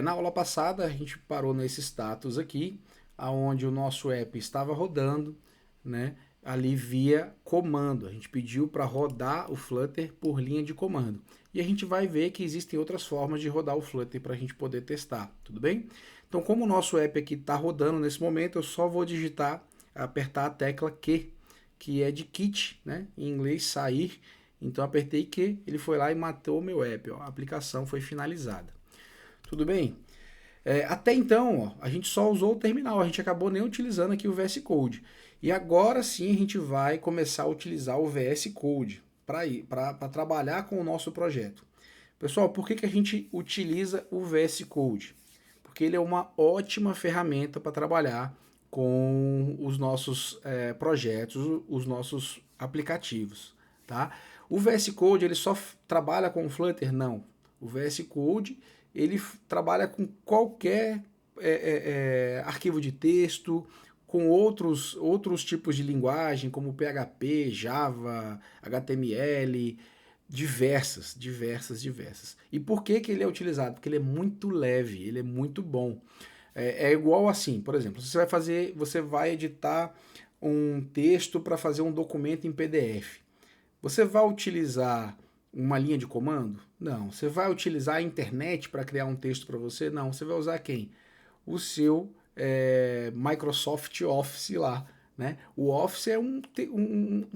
Na aula passada a gente parou nesse status aqui, aonde o nosso app estava rodando, né, ali via comando. A gente pediu para rodar o Flutter por linha de comando. E a gente vai ver que existem outras formas de rodar o Flutter para a gente poder testar, tudo bem? Então, como o nosso app aqui está rodando nesse momento, eu só vou apertar a tecla Q, que é de quit, né? Em inglês, sair. Então, apertei Q, ele foi lá e matou o meu app. Ó. A aplicação foi finalizada. Tudo bem? Até então, ó, a gente só usou o terminal, a gente acabou nem utilizando aqui o VS Code. E agora sim a gente vai começar a utilizar o VS Code para trabalhar com o nosso projeto. Pessoal, por que a gente utiliza o VS Code? Porque ele é uma ótima ferramenta para trabalhar com os nossos projetos, os nossos aplicativos. Tá? O VS Code ele só trabalha com o Flutter? Não. O VS Code ele trabalha com qualquer arquivo de texto, com outros tipos de linguagem, como PHP, Java, HTML, diversas. E por que ele é utilizado? Porque ele é muito leve, ele é muito bom. É igual assim, por exemplo, você vai editar um texto para fazer um documento em PDF. Você vai utilizar uma linha de comando? Não. Você vai utilizar a internet para criar um texto para você? Não. Você vai usar quem? O seu Microsoft Office lá. Né? O Office é um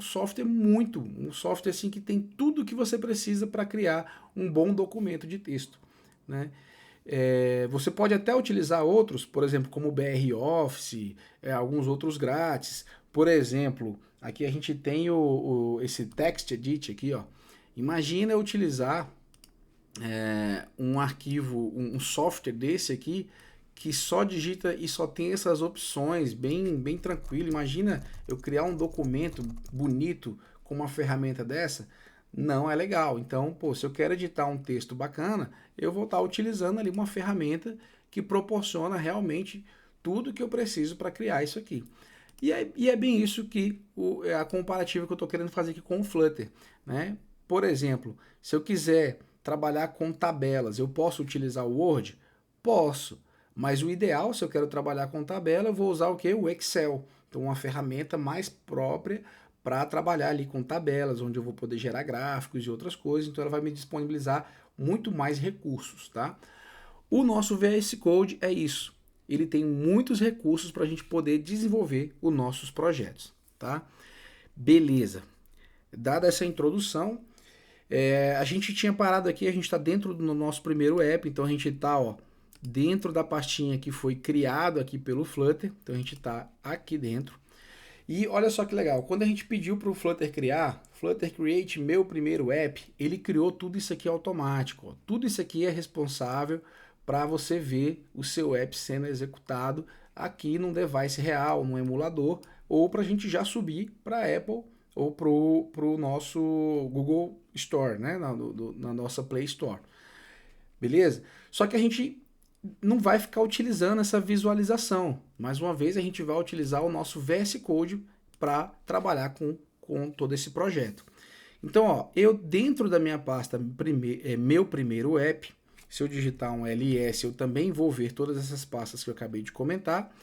software um software assim que tem tudo que você precisa para criar um bom documento de texto. Né? Você pode até utilizar outros, por exemplo, como o BR Office, alguns outros grátis. Por exemplo, aqui a gente tem esse Text Edit aqui, ó. Imagina eu utilizar um arquivo, um software desse aqui, que só digita e só tem essas opções, bem tranquilo. Imagina eu criar um documento bonito com uma ferramenta dessa, não é legal. Então, pô, se eu quero editar um texto bacana, eu vou estar utilizando ali uma ferramenta que proporciona realmente tudo que eu preciso para criar isso aqui. E é bem isso que é a comparativa que eu estou querendo fazer aqui com o Flutter. Né? Por exemplo, se eu quiser trabalhar com tabelas, eu posso utilizar o Word? Posso. Mas o ideal, se eu quero trabalhar com tabela, eu vou usar o que? O Excel. Então, uma ferramenta mais própria para trabalhar ali com tabelas, onde eu vou poder gerar gráficos e outras coisas. Então, ela vai me disponibilizar muito mais recursos, tá? O nosso VS Code é isso. Ele tem muitos recursos para a gente poder desenvolver os nossos projetos, tá? Beleza. Dada essa introdução, a gente tinha parado aqui, a gente está dentro do nosso primeiro app, então a gente está dentro da pastinha que foi criado aqui pelo Flutter, então a gente está aqui dentro. E olha só que legal, quando a gente pediu para o Flutter criar, Flutter Create meu primeiro app, ele criou tudo isso aqui automático. Ó. Tudo isso aqui é responsável para você ver o seu app sendo executado aqui num device real, num emulador, ou para a gente já subir para a Apple ou para o nosso Google Store, né? na nossa Play Store. Beleza? Só que a gente não vai ficar utilizando essa visualização. Mais uma vez, a gente vai utilizar o nosso VS Code para trabalhar com todo esse projeto. Então, ó, eu dentro da minha pasta meu primeiro app, se eu digitar um ls, eu também vou ver todas essas pastas que eu acabei de comentar.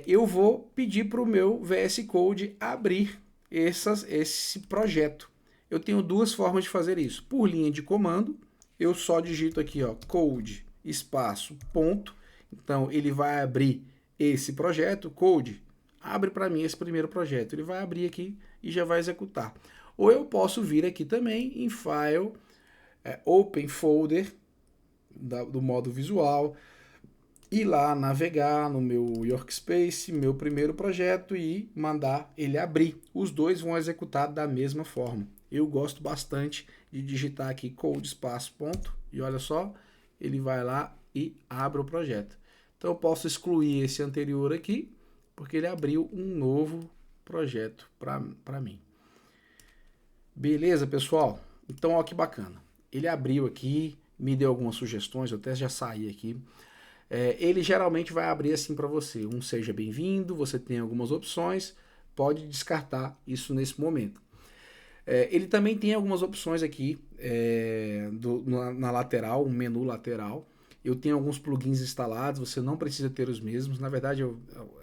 Eu vou pedir para o meu VS Code abrir esse projeto. Eu tenho duas formas de fazer isso. Por linha de comando, eu só digito aqui, ó, code espaço ponto. Então ele vai abrir esse projeto, code, abre para mim esse primeiro projeto. Ele vai abrir aqui e já vai executar. Ou eu posso vir aqui também em File, Open Folder, do modo visual, ir lá navegar no meu workspace, meu primeiro projeto e mandar ele abrir. Os dois vão executar da mesma forma. Eu gosto bastante de digitar aqui code espaço ponto e olha só, ele vai lá e abre o projeto. Então eu posso excluir esse anterior aqui, porque ele abriu um novo projeto para mim. Beleza, pessoal? Então, olha que bacana. Ele abriu aqui, me deu algumas sugestões, eu até já saí aqui. Ele geralmente vai abrir assim para você. Seja bem-vindo, você tem algumas opções, pode descartar isso nesse momento. Ele também tem algumas opções aqui na lateral, um menu lateral, Eu tenho alguns plugins instalados, você não precisa ter os mesmos. Na verdade, eu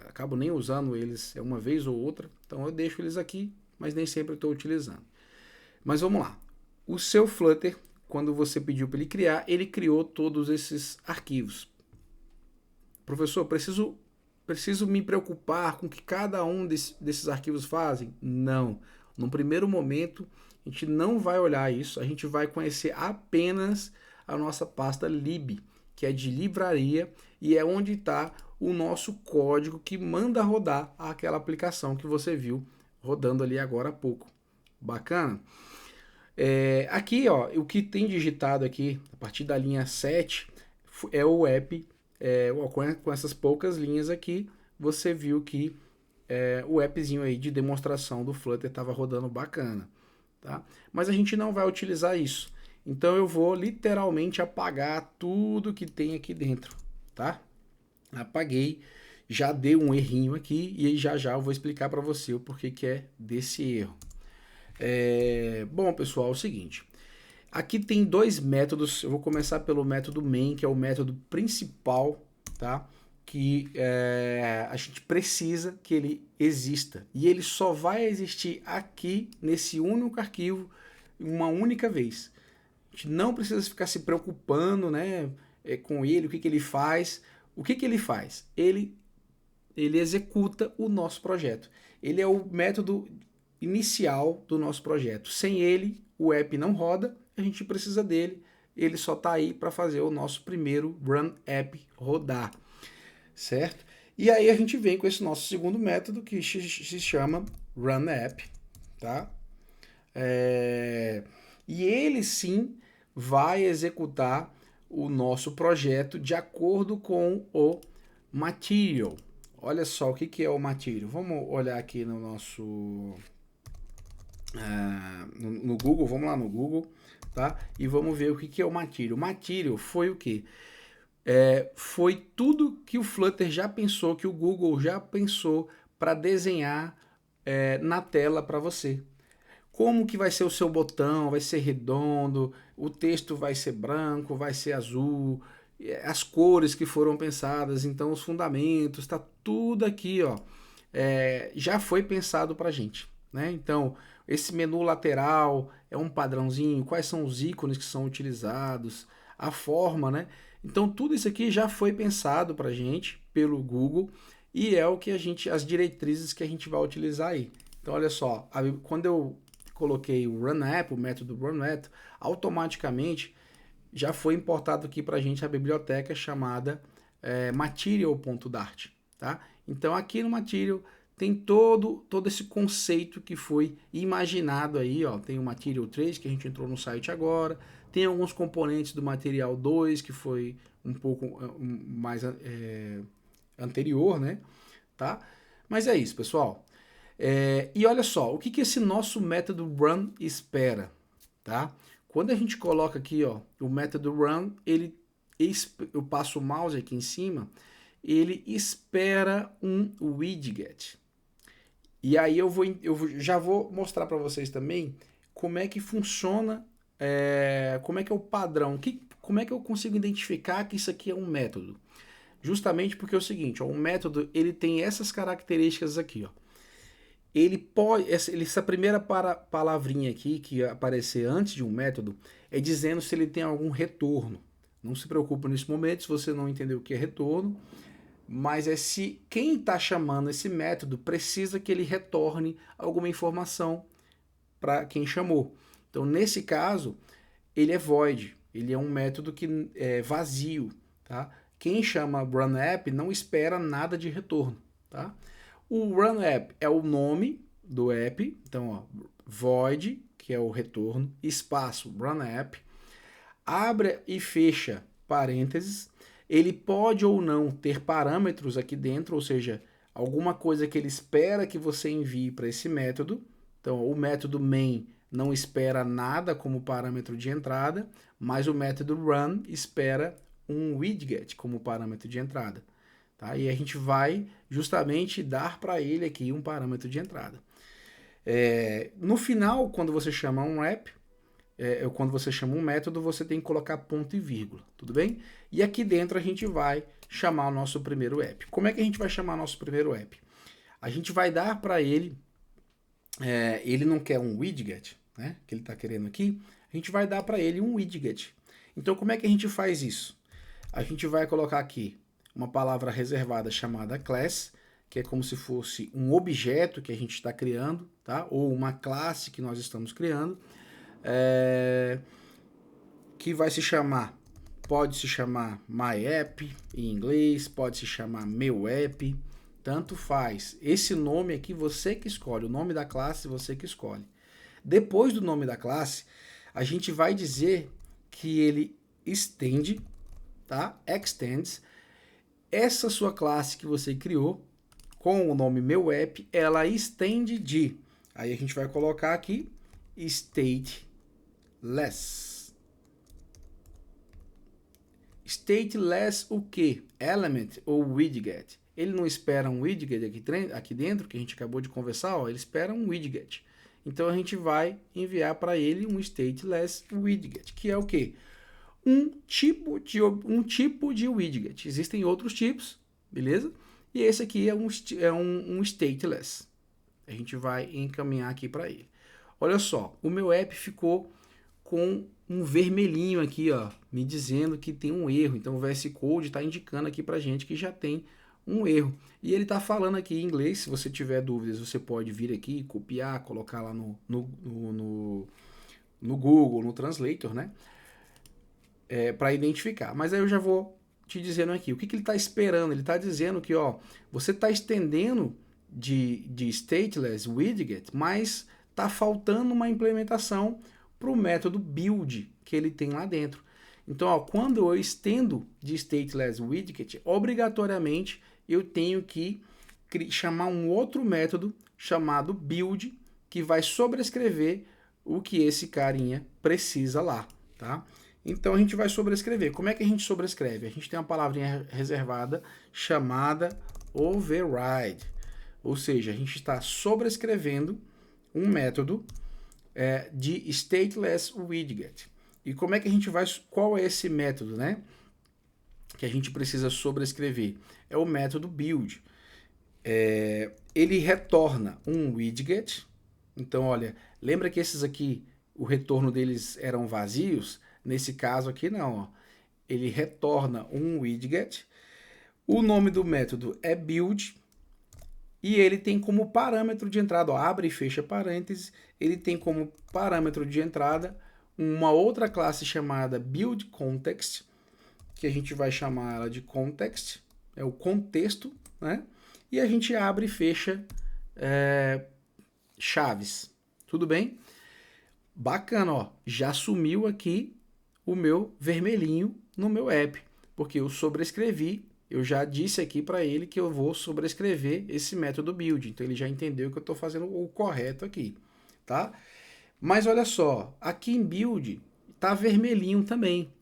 acabo nem usando eles uma vez ou outra, então eu deixo eles aqui, mas nem sempre estou utilizando. Mas vamos lá. O seu Flutter, quando você pediu para ele criar, ele criou todos esses arquivos. Professor, preciso me preocupar com o que cada um desses arquivos fazem? Não. No primeiro momento, a gente não vai olhar isso, a gente vai conhecer apenas a nossa pasta lib, que é de livraria e é onde está o nosso código que manda rodar aquela aplicação que você viu rodando ali agora há pouco. Bacana? Aqui, ó, o que tem digitado aqui, a partir da linha 7, é o app. Com essas poucas linhas aqui, você viu que o appzinho aí de demonstração do Flutter estava rodando bacana. Tá? Mas a gente não vai utilizar isso. Então eu vou literalmente apagar tudo que tem aqui dentro. Tá? Apaguei, já deu um errinho aqui e já eu vou explicar para você o porquê que é desse erro. Bom, pessoal, é o seguinte. Aqui tem dois métodos. Eu vou começar pelo método main, que é o método principal, tá? Que a gente precisa que ele exista. E ele só vai existir aqui, nesse único arquivo, uma única vez. A gente não precisa ficar se preocupando, né, com ele, o que ele faz. O que ele faz? Ele executa o nosso projeto. Ele é o método inicial do nosso projeto. Sem ele, o app não roda, a gente precisa dele, ele só está aí para fazer o nosso primeiro run app rodar, certo? E aí a gente vem com esse nosso segundo método que se chama run app, tá? E ele sim vai executar o nosso projeto de acordo com o material. Olha só o que é o material. Vamos olhar aqui no nosso no Google, vamos lá no Google, tá? E vamos ver o que é o material. O material foi o quê? Foi tudo que o Flutter já pensou, que o Google já pensou para desenhar na tela para você. Como que vai ser o seu botão? Vai ser redondo, o texto vai ser branco, vai ser azul, as cores que foram pensadas, então os fundamentos, está tudo aqui, ó, já foi pensado para a gente, né? Então, esse menu lateral é um padrãozinho, quais são os ícones que são utilizados, a forma, né? Então, tudo isso aqui já foi pensado para a gente pelo Google e é o que as diretrizes que a gente vai utilizar aí. Então, olha só, quando eu coloquei o run app, o método run app, automaticamente já foi importado aqui para a gente a biblioteca chamada material.dart, tá? Então aqui no material tem todo esse conceito que foi imaginado aí, ó. Tem o Material 3 que a gente entrou no site agora, tem alguns componentes do Material 2 que foi um pouco mais anterior, né? Tá? Mas é isso, pessoal. E olha só, o que esse nosso método run espera, tá? Quando a gente coloca aqui, ó, o método run, eu passo o mouse aqui em cima, ele espera um widget. E aí eu já vou mostrar para vocês também como é que funciona, como é que é o padrão, como é que eu consigo identificar que isso aqui é um método. Justamente porque é o seguinte, ó, um método ele tem essas características aqui, ó. Essa primeira palavrinha aqui que aparecer antes de um método é dizendo se ele tem algum retorno. Não se preocupe nesse momento se você não entendeu o que é retorno, mas é se quem está chamando esse método precisa que ele retorne alguma informação para quem chamou. Então, nesse caso, ele é void, ele é um método que é vazio, tá? Quem chama run app não espera nada de retorno, tá? O run app é o nome do app, então ó, void, que é o retorno, espaço run app, abre e fecha parênteses, ele pode ou não ter parâmetros aqui dentro, ou seja, alguma coisa que ele espera que você envie para esse método. Então o método main não espera nada como parâmetro de entrada, mas o método run espera um widget como parâmetro de entrada. Tá? E a gente vai justamente dar para ele aqui um parâmetro de entrada. No final, quando você chama um app, quando você chama um método, você tem que colocar ponto e vírgula, tudo bem? E aqui dentro a gente vai chamar o nosso primeiro app. Como é que a gente vai chamar nosso primeiro app? A gente vai dar para ele, ele não quer um widget, né, que ele está querendo aqui, a gente vai dar para ele um widget. Então como é que a gente faz isso? A gente vai colocar aqui uma palavra reservada chamada class, que é como se fosse um objeto que a gente está criando, tá? Ou uma classe que nós estamos criando, que vai se chamar, pode se chamar myApp em inglês, pode se chamar meu app, tanto faz. Esse nome aqui você que escolhe, o nome da classe você que escolhe. Depois do nome da classe, a gente vai dizer que ele estende, tá? Extends essa sua classe que você criou com o nome meu app, ela estende de. Aí a gente vai colocar aqui stateless. Stateless o que? Element ou widget. Ele não espera um widget aqui dentro, que a gente acabou de conversar, ó, ele espera um widget. Então a gente vai enviar para ele um stateless widget, que é o quê? Um tipo de widget. Existem outros tipos, beleza? E esse aqui é um stateless. A gente vai encaminhar aqui para ele. Olha só, o meu app ficou com um vermelhinho aqui, ó, me dizendo que tem um erro. Então o VS Code está indicando aqui para gente que já tem um erro. E ele está falando aqui em inglês. Se você tiver dúvidas, você pode vir aqui, copiar, colocar lá no Google, no Translator, né? Para identificar. Mas aí eu já vou te dizendo aqui. O que ele está esperando? Ele está dizendo que, ó, você está estendendo de stateless widget, mas está faltando uma implementação para o método build que ele tem lá dentro. Então, ó, quando eu estendo de stateless widget, obrigatoriamente eu tenho que chamar um outro método chamado build, que vai sobrescrever o que esse carinha precisa lá, tá? Então a gente vai sobrescrever. Como é que a gente sobrescreve? A gente tem uma palavrinha reservada chamada override. Ou seja, a gente está sobrescrevendo um método de stateless widget. E como é que a gente vai... Qual é esse método, né? Que a gente precisa sobrescrever? É o método build. Ele retorna um widget. Então, olha, lembra que esses aqui, o retorno deles eram vazios? Nesse caso aqui não, ó. Ele retorna um widget. O nome do método é build. E ele tem como parâmetro de entrada, ó, abre e fecha parênteses, ele tem como parâmetro de entrada uma outra classe chamada buildContext, que a gente vai chamar ela de context, é o contexto, né? E a gente abre e fecha chaves. Tudo bem? Bacana, ó. Já sumiu aqui o meu vermelhinho no meu app, porque eu sobrescrevi. Eu já disse aqui para ele que eu vou sobrescrever esse método build. Então ele já entendeu que eu estou fazendo o correto aqui, tá? Mas olha só, aqui em build tá vermelhinho também.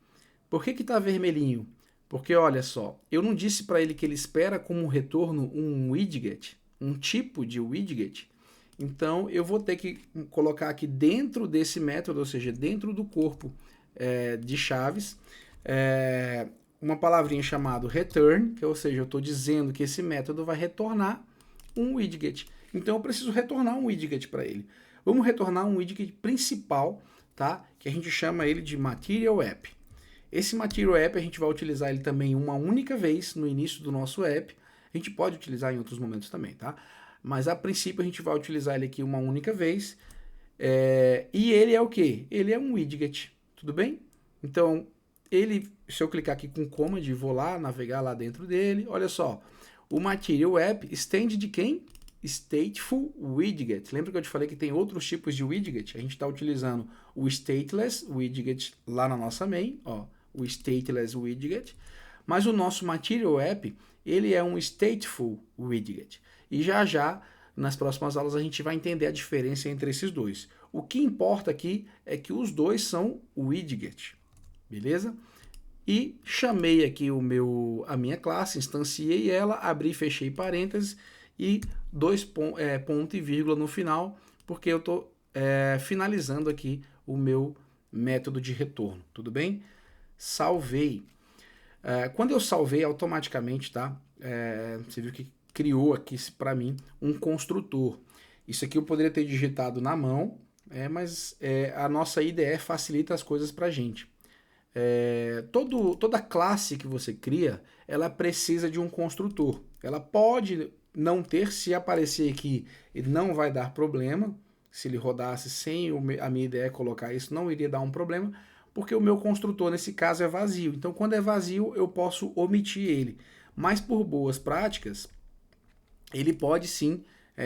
Por que tá vermelhinho? Porque olha só, eu não disse para ele que ele espera como retorno um widget, um tipo de widget. Então eu vou ter que colocar aqui dentro desse método, ou seja, dentro do corpo de chaves, uma palavrinha chamada return, que, ou seja, eu estou dizendo que esse método vai retornar um widget. Então eu preciso retornar um widget para ele. Vamos retornar um widget principal, tá? Que a gente chama ele de Material App. Esse Material App a gente vai utilizar ele também uma única vez no início do nosso app. A gente pode utilizar em outros momentos também, tá? Mas a princípio a gente vai utilizar ele aqui uma única vez. E ele é o quê? Ele é um widget, tudo bem? Então, se eu clicar aqui com command, vou lá, navegar lá dentro dele, olha só, o Material App estende de quem? Stateful Widget. Lembra que eu te falei que tem outros tipos de widget? A gente está utilizando o Stateless Widget lá na nossa main, ó, o Stateless Widget, mas o nosso Material App, ele é um Stateful Widget. E já, nas próximas aulas, a gente vai entender a diferença entre esses dois. O que importa aqui é que os dois são widget. Beleza? E chamei aqui a minha classe, instanciei ela, abri e fechei parênteses e ponto e vírgula no final, porque eu estou finalizando aqui o meu método de retorno, tudo bem? Salvei. Quando eu salvei automaticamente, tá? Você viu que criou aqui para mim um construtor. Isso aqui eu poderia ter digitado na mão, mas a nossa IDE facilita as coisas para a gente. Toda classe que você cria, ela precisa de um construtor. Ela pode não ter, se aparecer aqui, ele não vai dar problema. Se ele rodasse sem a minha IDE colocar isso, não iria dar um problema, porque o meu construtor, nesse caso, é vazio. Então, quando é vazio, eu posso omitir ele. Mas, por boas práticas, ele pode sim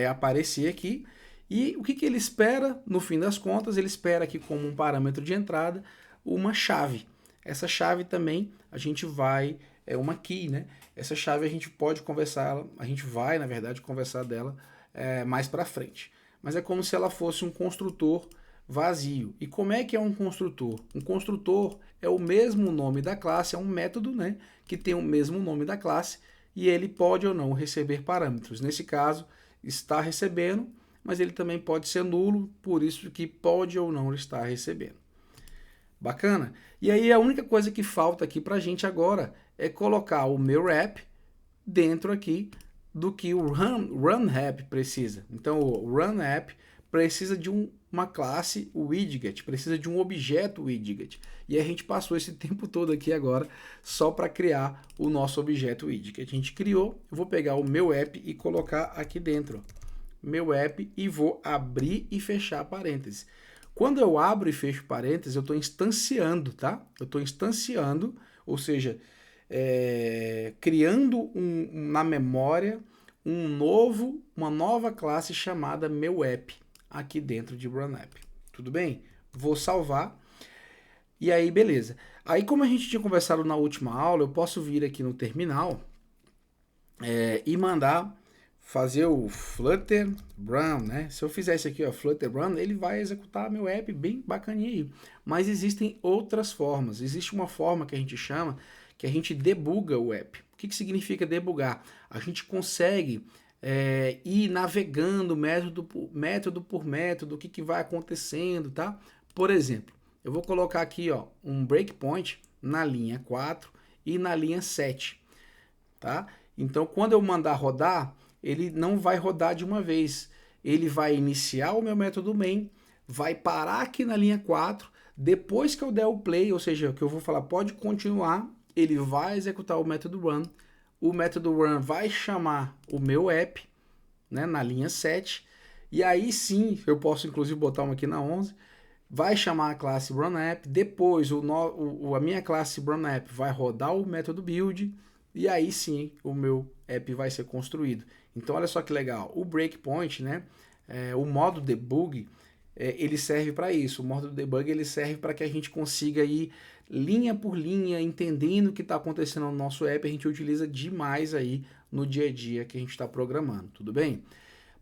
aparecer aqui. E o que ele espera, no fim das contas? Ele espera aqui como um parâmetro de entrada uma chave. Essa chave também a gente vai, uma key, né? Essa chave a gente pode conversar, a gente vai, na verdade, conversar dela mais para frente. Mas é como se ela fosse um construtor vazio. E como é que é um construtor? Um construtor é o mesmo nome da classe, é um método, né, que tem o mesmo nome da classe e ele pode ou não receber parâmetros. Nesse caso, está recebendo, mas ele também pode ser nulo, por isso que pode ou não estar recebendo. Bacana? E aí a única coisa que falta aqui para a gente agora é colocar o meu app dentro aqui do que o run app precisa. Então o run app precisa de uma classe widget, precisa de um objeto widget. E a gente passou esse tempo todo aqui agora só para criar o nosso objeto widget. A gente criou, eu vou pegar o meu app e colocar aqui dentro. Meu app e vou abrir e fechar parênteses. Quando eu abro e fecho parênteses, eu estou instanciando, tá? Eu estou instanciando, ou seja, criando na memória uma nova classe chamada meu app aqui dentro de run app. Tudo bem? Vou salvar. E aí, beleza. Aí, como a gente tinha conversado na última aula, eu posso vir aqui no terminal e mandar fazer o Flutter Run, né? Se eu fizer isso aqui, ó, Flutter Run, ele vai executar meu app bem bacaninha aí. Mas existem outras formas. Existe uma forma que a gente chama, que a gente debuga o app. O que significa debugar? A gente consegue ir navegando método por método, o que vai acontecendo, tá? Por exemplo, eu vou colocar aqui, ó, um breakpoint na linha 4 e na linha 7, tá? Então, quando eu mandar rodar, ele não vai rodar de uma vez. Ele vai iniciar o meu método main, vai parar aqui na linha 4, depois que eu der o play, ou seja, que eu vou falar pode continuar, ele vai executar o método run vai chamar o meu app, né, na linha 7, e aí sim, eu posso inclusive botar uma aqui na 11, vai chamar a classe runApp, depois a minha classe runApp vai rodar o método build, e aí sim o meu app vai ser construído. Então olha só que legal, o breakpoint, né, o modo debug, ele serve para isso. O modo debug ele serve para que a gente consiga ir linha por linha, entendendo o que está acontecendo no nosso app. A gente utiliza demais aí no dia a dia que a gente está programando, tudo bem?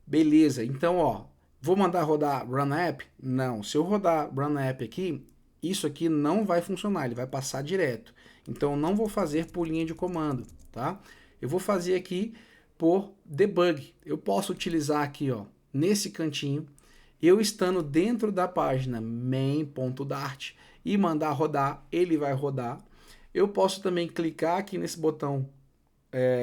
Beleza, então ó, vou mandar rodar run app? Não, se eu rodar run app aqui, isso aqui não vai funcionar, ele vai passar direto. Então não vou fazer por linha de comando, tá? Eu vou fazer aqui por debug. Eu posso utilizar aqui, ó, nesse cantinho, eu estando dentro da página main.dart e mandar rodar, ele vai rodar. Eu posso também clicar aqui nesse botão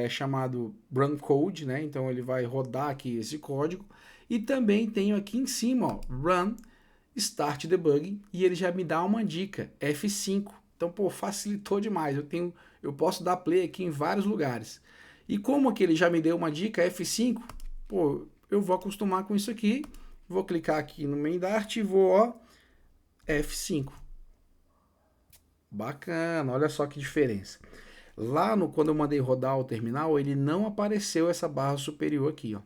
chamado Run Code, né? Então ele vai rodar aqui esse código. E também tenho aqui em cima, ó, Run Start Debugging, e ele já me dá uma dica, F5. Então, pô, facilitou demais. Eu posso dar play aqui em vários lugares. E como que ele já me deu uma dica, F5, pô, eu vou acostumar com isso aqui. Vou clicar aqui no main Dart e vou, ó, F5. Bacana, olha só que diferença. Lá quando eu mandei rodar o terminal, ele não apareceu essa barra superior aqui, ó.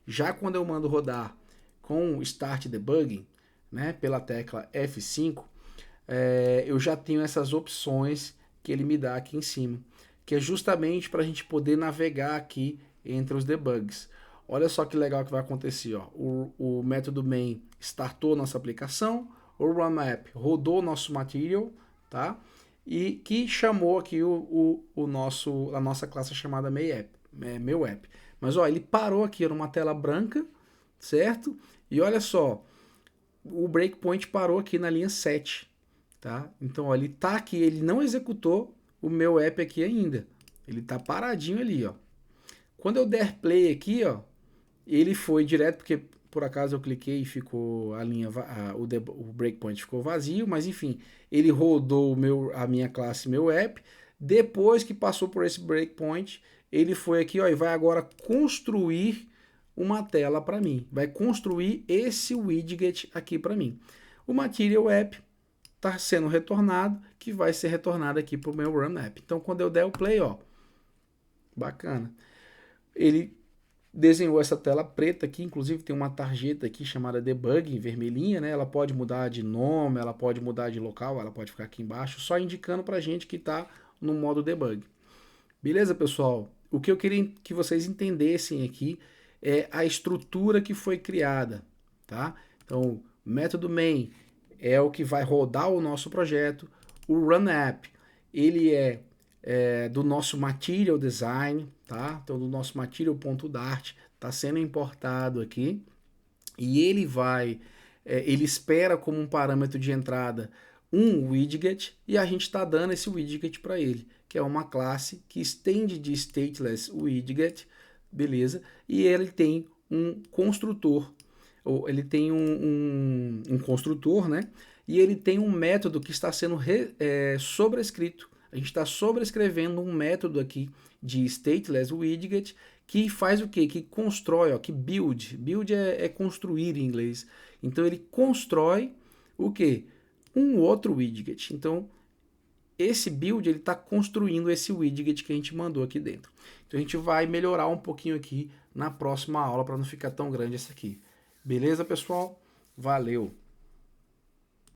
Já quando eu mando rodar com Start Debugging, né, pela tecla F5, eu já tenho essas opções que ele me dá aqui em cima, que é justamente para a gente poder navegar aqui entre os debugs. Olha só que legal que vai acontecer, ó. O método main startou nossa aplicação, o runApp rodou nosso material, tá? E que chamou aqui a nossa classe chamada meu app. Mas ó, ele parou aqui numa tela branca, certo? E olha só, o breakpoint parou aqui na linha 7. tá? Então, ó, ele tá aqui, ele não executou o meu app aqui ainda. Ele tá paradinho ali, ó. Quando eu der play aqui, ó, ele foi direto, porque por acaso eu cliquei e ficou a linha, o breakpoint ficou vazio, mas enfim, ele rodou a minha classe, meu app. Depois que passou por esse breakpoint, ele foi aqui, ó, e vai agora construir uma tela para mim. Vai construir esse widget aqui para mim. O Material App está sendo retornado, que vai ser retornado aqui para o meu Run App. Então, quando eu der o play, ó, bacana. Ele desenhou essa tela preta aqui, inclusive tem uma tarjeta aqui chamada debug em vermelhinha, né? Ela pode mudar de nome, ela pode mudar de local, ela pode ficar aqui embaixo, só indicando para a gente que está no modo debug. Beleza, pessoal? O que eu queria que vocês entendessem aqui é a estrutura que foi criada, tá? Então, o método main é o que vai rodar o nosso projeto. O Run App, ele é do nosso Material Design, tá? Então, do nosso Material.dart, está sendo importado aqui. E ele vai, ele espera como um parâmetro de entrada um widget, e a gente está dando esse widget para ele, que é uma classe que estende de stateless widget, beleza? E ele tem um construtor, ou ele tem um construtor, né? E ele tem um método que está sendo sobrescrito. A gente está sobrescrevendo um método aqui de stateless widget que faz o quê? Que constrói, ó, que build. Build é construir em inglês. Então ele constrói o quê? Um outro widget. Então esse build ele está construindo esse widget que a gente mandou aqui dentro. Então a gente vai melhorar um pouquinho aqui na próxima aula para não ficar tão grande essa aqui. Beleza, pessoal? Valeu!